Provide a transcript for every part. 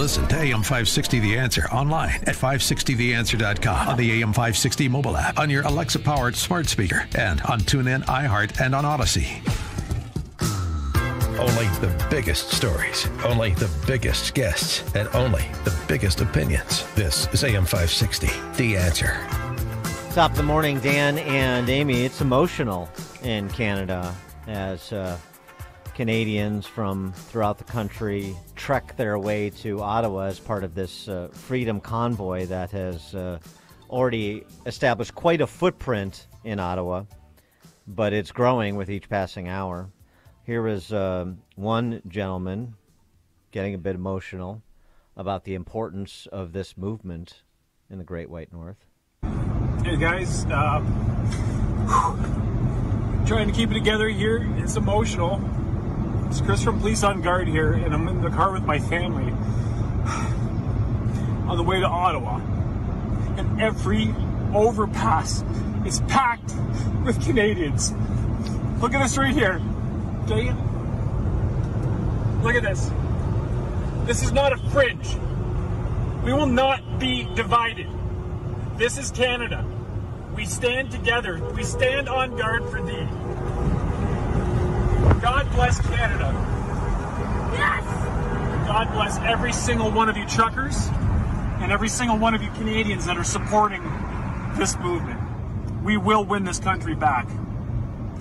Listen to AM 560 The Answer online at 560theanswer.com, on the AM 560 mobile app, on your Alexa-powered smart speaker, and on TuneIn, iHeart, and on Odyssey. Only the biggest stories, only the biggest guests, and only the biggest opinions. This is AM 560 The Answer. Top of the morning, Dan and Amy. It's emotional in Canada as Canadians from throughout the country trek their way to Ottawa as part of this freedom convoy that has already established quite a footprint in Ottawa, but it's growing with each passing hour. Here is one gentleman getting a bit emotional about the importance of this movement in the Great White North. Hey guys, trying to keep it together here. It's emotional. It's Chris from Police on Guard here, and I'm in the car with my family on the way to Ottawa. And every overpass is packed with Canadians. Look at this right here. Okay? Look at this. This is not a fringe. We will not be divided. This is Canada. We stand together. We stand on guard for thee. God bless Canada. Yes! God bless every single one of you truckers and every single one of you Canadians that are supporting this movement. We will win this country back.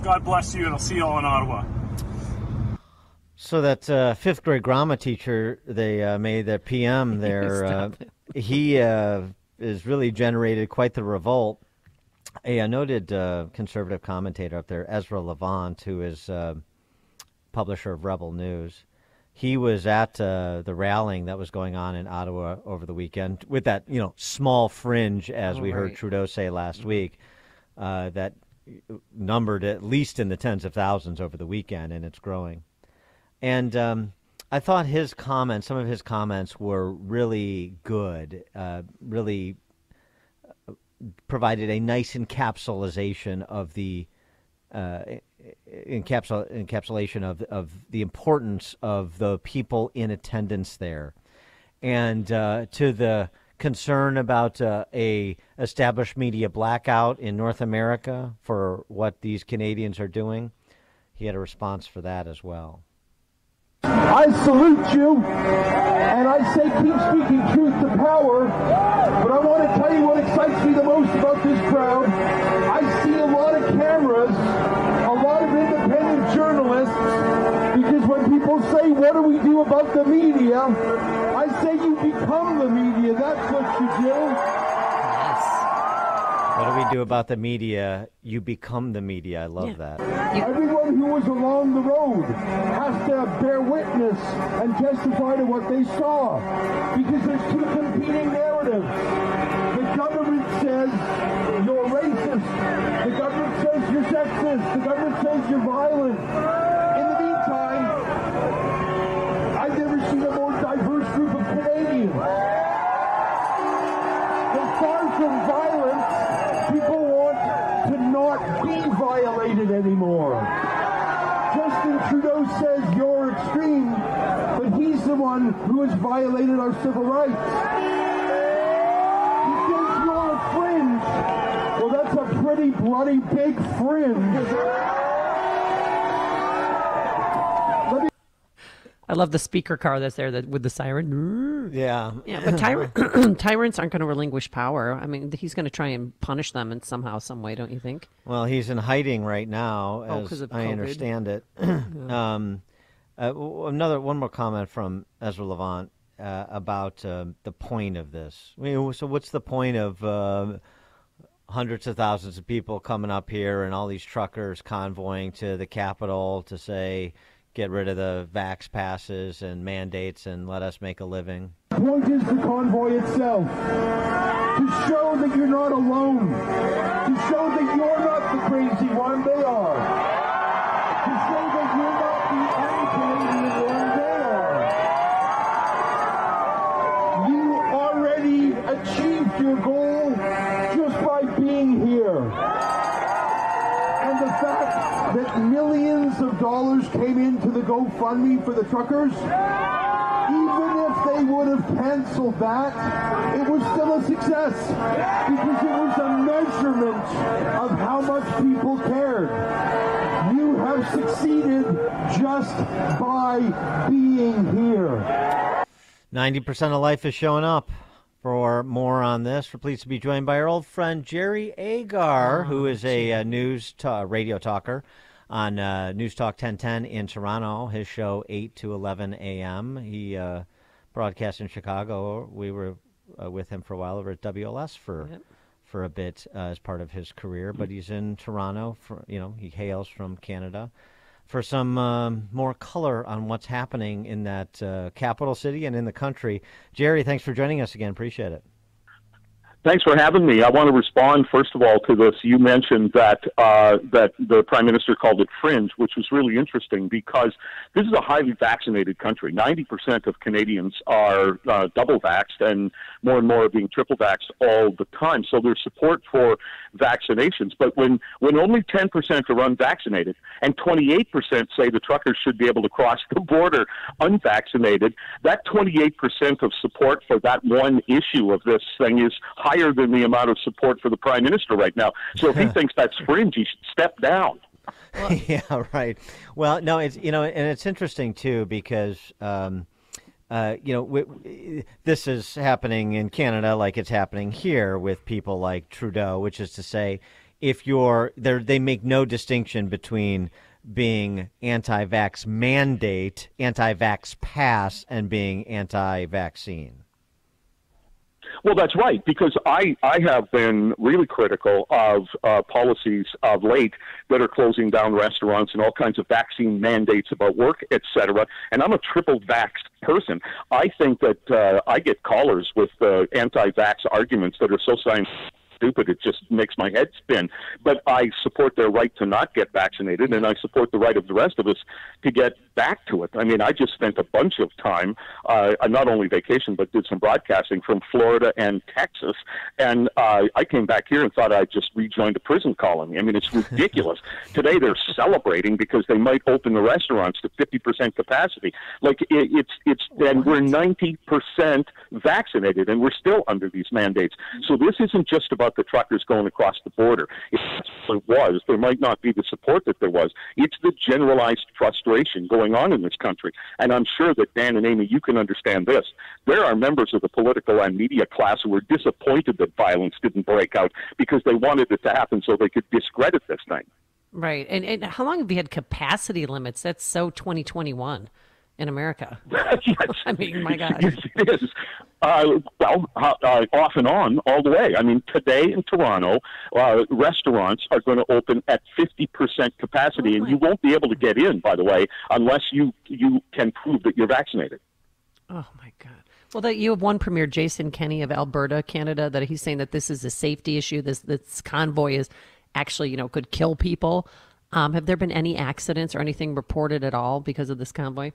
God bless you, and I'll see you all in Ottawa. So that fifth grade grammar teacher they made, that PM there, he has really generated quite the revolt. A noted conservative commentator up there, Ezra Levant, who is publisher of Rebel News, he was at the rallying that was going on in Ottawa over the weekend with that, small fringe, as we heard Trudeau say last week, that numbered at least in the tens of thousands over the weekend, and it's growing. And I thought some of his comments were really good, really provided a nice encapsulation of the encapsulation of the importance of the people in attendance there, and to the concern about a established media blackout in North America for what these Canadians are doing. He had a response for that as well. I salute you, and I say keep speaking truth to power, but I want to tell you what excites me the most about this crowd. I see a lot of cameras, a lot of independent journalists, because when people say, what do we do about the media, I say you become the media. That's what you do. What do we do about the media? You become the media. I love that. Everyone who was along the road has to bear witness and testify to what they saw, because there's two competing narratives. The government says you're racist. The government says you're sexist. The government says you're violent. In the meantime, I've never seen a more diverse group of Canadians. They're far from violence. People want to not be violated anymore. Justin Trudeau says you're extreme, but he's the one who has violated our civil rights. He says you're a fringe. Well, that's a pretty bloody big fringe. I love the speaker car that's there with the siren. Yeah. But tyrants aren't going to relinquish power. I mean, he's going to try and punish them in somehow, some way, don't you think? Well, he's in hiding right now, as I understand it. One more comment from Ezra Levant about the point of this. So what's the point of hundreds of thousands of people coming up here and all these truckers convoying to the Capitol to say, get rid of the vax passes and mandates and let us make a living? The point is the convoy itself. To show that you're not alone. To show that you're not the crazy one, they are. To show that you're not the anti-Canadian one, they are. You already achieved your goal just by being here. And the fact that millions of dollars came into the GoFundMe for the truckers, even if they they would have canceled that, it was still a success because it was a measurement of how much people cared. You have succeeded just by being here. 90% of life is showing up. For more on this, we're pleased to be joined by our old friend Jerry Agar, who is a radio talker on News Talk 1010 in Toronto. His show 8 to 11 a.m. He broadcast in Chicago. We were with him for a while over at WLS for a bit as part of his career, but he's in Toronto. He hails from Canada. For some more color on what's happening in that capital city and in the country. Jerry, thanks for joining us again. Appreciate it. Thanks for having me. I want to respond, first of all, to this. You mentioned that that the Prime Minister called it fringe, which was really interesting because this is a highly vaccinated country. 90% of Canadians are double vaxxed, and more are being triple vaxxed all the time. So there's support for vaccinations. But when only 10% are unvaccinated and 28% say the truckers should be able to cross the border unvaccinated, that 28% of support for that one issue of this thing is higher than the amount of support for the Prime Minister right now. So if he thinks that's fringe, he should step down. Yeah, right. Well, no, it's and it's interesting too because this is happening in Canada like it's happening here with people like Trudeau, which is to say, if you're there, they make no distinction between being anti-vax mandate, anti-vax pass, and being anti-vaccine. Well, that's right, because I have been really critical of policies of late that are closing down restaurants and all kinds of vaccine mandates about work, etc. And I'm a triple vaxxed person. I think that I get callers with anti-vax arguments that are so stupid it just makes my head spin. But I support their right to not get vaccinated, and I support the right of the rest of us to get back to it. I mean, I just spent a bunch of time, not only vacation, but did some broadcasting from Florida and Texas, and I came back here and thought I'd just rejoined a prison colony. I mean, it's ridiculous. Today they're celebrating because they might open the restaurants to 50% capacity. Like, and we're 90% vaccinated, and we're still under these mandates. So this isn't just about the truckers going across the border. If that's what it was, there might not be the support that there was. It's the generalized frustration going on in this country. And I'm sure that Dan and Amy, you can understand this. There are members of the political and media class who were disappointed that violence didn't break out because they wanted it to happen so they could discredit this thing. Right. And how long have we had capacity limits? That's so 2021 in America. Yes. I mean, my God. Yes, it is. Off and on, all the way. I mean, today in Toronto, restaurants are going to open at 50% capacity, and you won't be able to get in, by the way, unless you can prove that you're vaccinated. Oh, my God. Well, you have one Premier, Jason Kenney of Alberta, Canada, that he's saying that this is a safety issue. This convoy is actually, could kill people. Have there been any accidents or anything reported at all because of this convoy?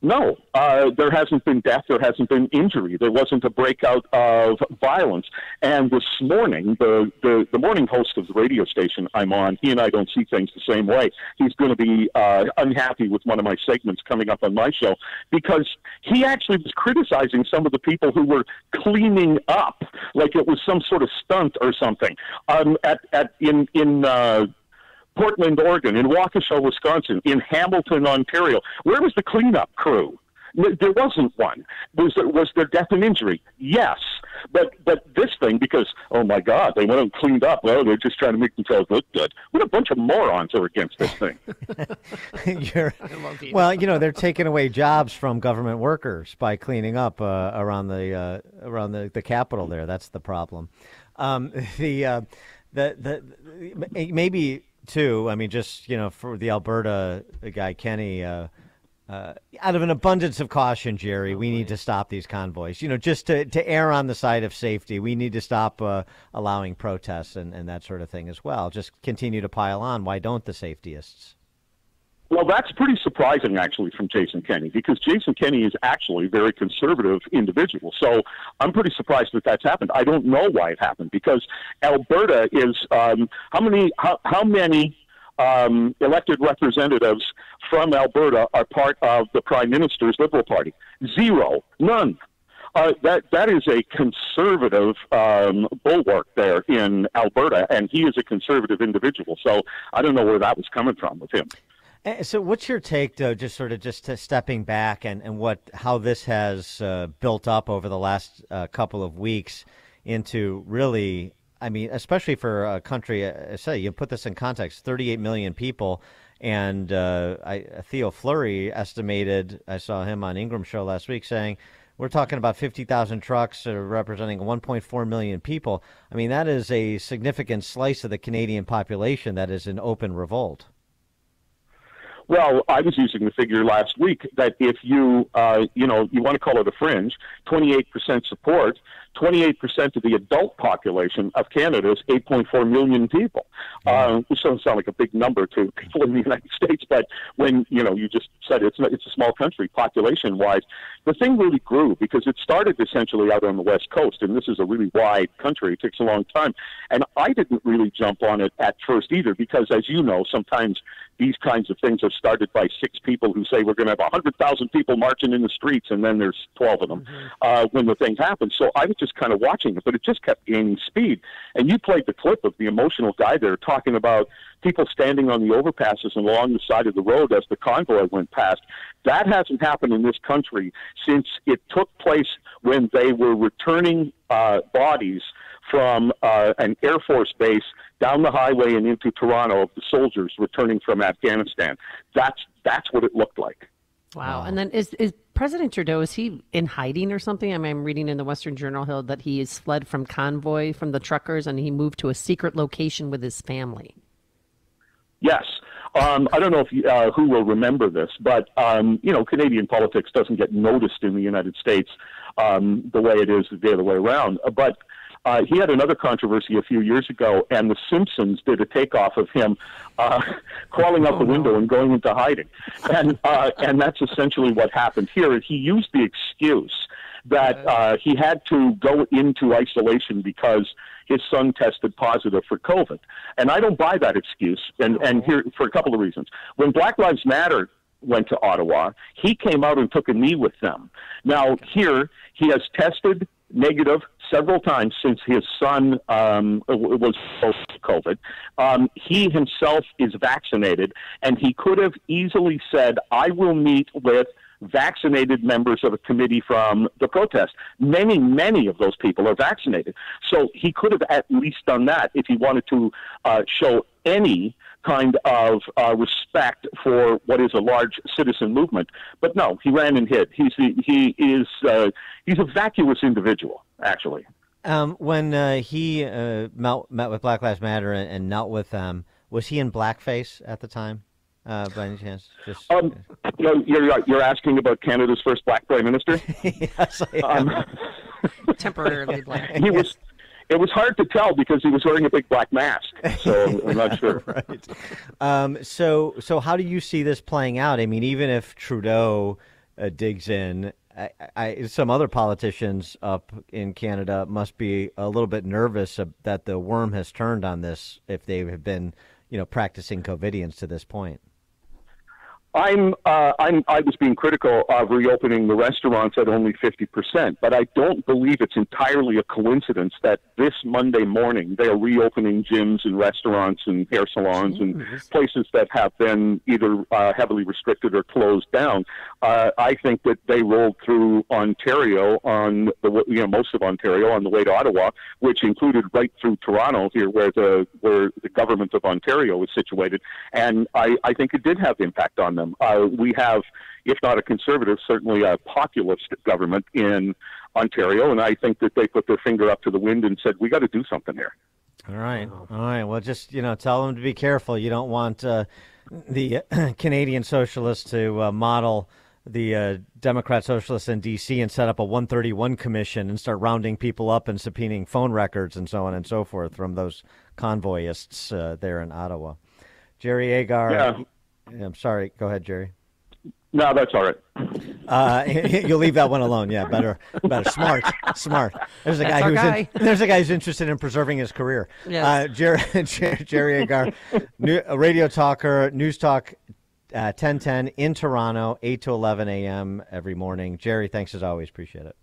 No, there hasn't been death. There hasn't been injury. There wasn't a breakout of violence. And this morning, the morning host of the radio station I'm on, he and I don't see things the same way. He's going to be unhappy with one of my segments coming up on my show because he actually was criticizing some of the people who were cleaning up like it was some sort of stunt or something. In Portland, Oregon, in Waukesha, Wisconsin, in Hamilton, Ontario. Where was the cleanup crew? There wasn't one. Was there death and injury? Yes. But this thing, because, oh my God, they went and cleaned up. Well, they're just trying to make themselves look good. What a bunch of morons are against this thing. Well, they're taking away jobs from government workers by cleaning up around the Capitol there. That's the problem. Maybe too, I mean, just, for the Alberta guy, Kenny, out of an abundance of caution, Jerry, we need to stop these convoys. Just to err on the side of safety, we need to stop allowing protests and that sort of thing as well. Just continue to pile on. Why don't the safetyists? Well, that's pretty surprising, actually, from Jason Kenney, because Jason Kenney is actually a very conservative individual. So I'm pretty surprised that that's happened. I don't know why it happened, because Alberta is how many elected representatives from Alberta are part of the Prime Minister's Liberal Party. Zero. None. That is a conservative bulwark there in Alberta, and he is a conservative individual. So I don't know where that was coming from with him. So what's your take, though, just stepping back and how this has built up over the last couple of weeks into really, I mean, especially for a country, say, you put this in context, 38 million people, and Theo Fleury estimated, I saw him on Ingram's show last week saying, we're talking about 50,000 trucks representing 1.4 million people. I mean, that is a significant slice of the Canadian population that is in open revolt. Well, I was using the figure last week that if you, you want to call it a fringe, 28% support, 28% of the adult population of Canada is 8.4 million people. Which doesn't sound like a big number to people in the United States, but when, you just said it's a small country population-wise, the thing really grew because it started essentially out on the West Coast, and this is a really wide country. It takes a long time. And I didn't really jump on it at first either because, as you know, sometimes these kinds of things are started by 6 people who say we're going to have 100,000 people marching in the streets, and then there's 12 of them when the thing happens. So I was just kind of watching it, but it just kept gaining speed. And you played the clip of the emotional guy there talking about people standing on the overpasses and along the side of the road as the convoy went past. That hasn't happened in this country since it took place when they were returning bodies from an Air Force base down the highway and into Toronto of the soldiers returning from Afghanistan. That's what it looked like. Wow. And then is President Trudeau, is he in hiding or something? I mean, I'm reading in the Western Journal Hill that he has fled from convoy from the truckers and he moved to a secret location with his family. Yes. I don't know if who will remember this, but, Canadian politics doesn't get noticed in the United States the way it is the other way around. But he had another controversy a few years ago, and The Simpsons did a takeoff of him crawling out the window and going into hiding. And that's essentially what happened here. He used the excuse that he had to go into isolation because his son tested positive for COVID. And I don't buy that excuse, and here for a couple of reasons. When Black Lives Matter went to Ottawa, he came out and took a knee with them. Now, here, he has tested negative several times since his son was exposed to COVID. He himself is vaccinated, and he could have easily said, I will meet with vaccinated members of a committee from the protest. Many, many of those people are vaccinated. So he could have at least done that if he wanted to show any kind of respect for what is a large citizen movement. But no, he ran and hid. He's a vacuous individual, actually. When he met with Black Lives Matter and knelt with them, was he in blackface at the time? By any chance? You're asking about Canada's first black prime minister? Yes, I am. Temporarily black. It was hard to tell because he was wearing a big black mask, so I'm not sure. Right. So how do you see this playing out? I mean, even if Trudeau digs in, some other politicians up in Canada must be a little bit nervous that the worm has turned on this if they have been, practicing COVIDians to this point. I was being critical of reopening the restaurants at only 50%, but I don't believe it's entirely a coincidence that this Monday morning they are reopening gyms and restaurants and hair salons and places that have been either heavily restricted or closed down. I think that they rolled through Ontario on most of Ontario on the way to Ottawa, which included right through Toronto here, where the government of Ontario is situated, and I think it did have impact on them. We have, if not a conservative, certainly a populist government in Ontario, and I think that they put their finger up to the wind and said, we got to do something here. All right. Well, just, tell them to be careful. You don't want the Canadian socialists to model the Democrat socialists in D.C. and set up a 131 commission and start rounding people up and subpoenaing phone records and so on and so forth from those convoyists there in Ottawa. Jerry Agar. Yeah. I'm sorry. Go ahead, Jerry. No, that's all right. You'll leave that one alone. Yeah, better. Smart. There's a guy who's interested in preserving his career. Yes. Jerry Agar, radio talker, News Talk 1010 in Toronto, 8 to 11 a.m. every morning. Jerry, thanks as always. Appreciate it.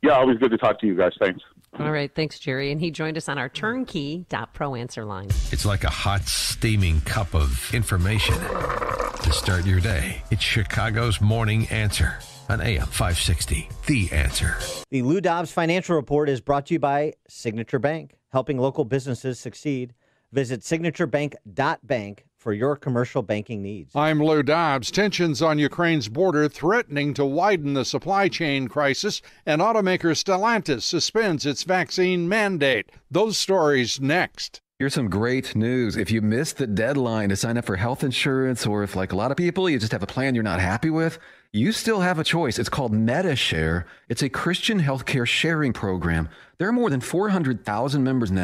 Yeah, always good to talk to you guys. Thanks. All right. Thanks, Jerry. And he joined us on our turnkey.pro answer line. It's like a hot, steaming cup of information to start your day. It's Chicago's Morning Answer on AM 560. The Answer. The Lou Dobbs Financial Report is brought to you by Signature Bank, helping local businesses succeed. Visit signaturebank.bank for your commercial banking needs. I'm Lou Dobbs. Tensions on Ukraine's border threatening to widen the supply chain crisis, and automaker Stellantis suspends its vaccine mandate. Those stories next. Here's some great news. If you missed the deadline to sign up for health insurance, or if, like a lot of people, you just have a plan you're not happy with, you still have a choice. It's called MediShare. It's a Christian healthcare sharing program. There are more than 400,000 members now.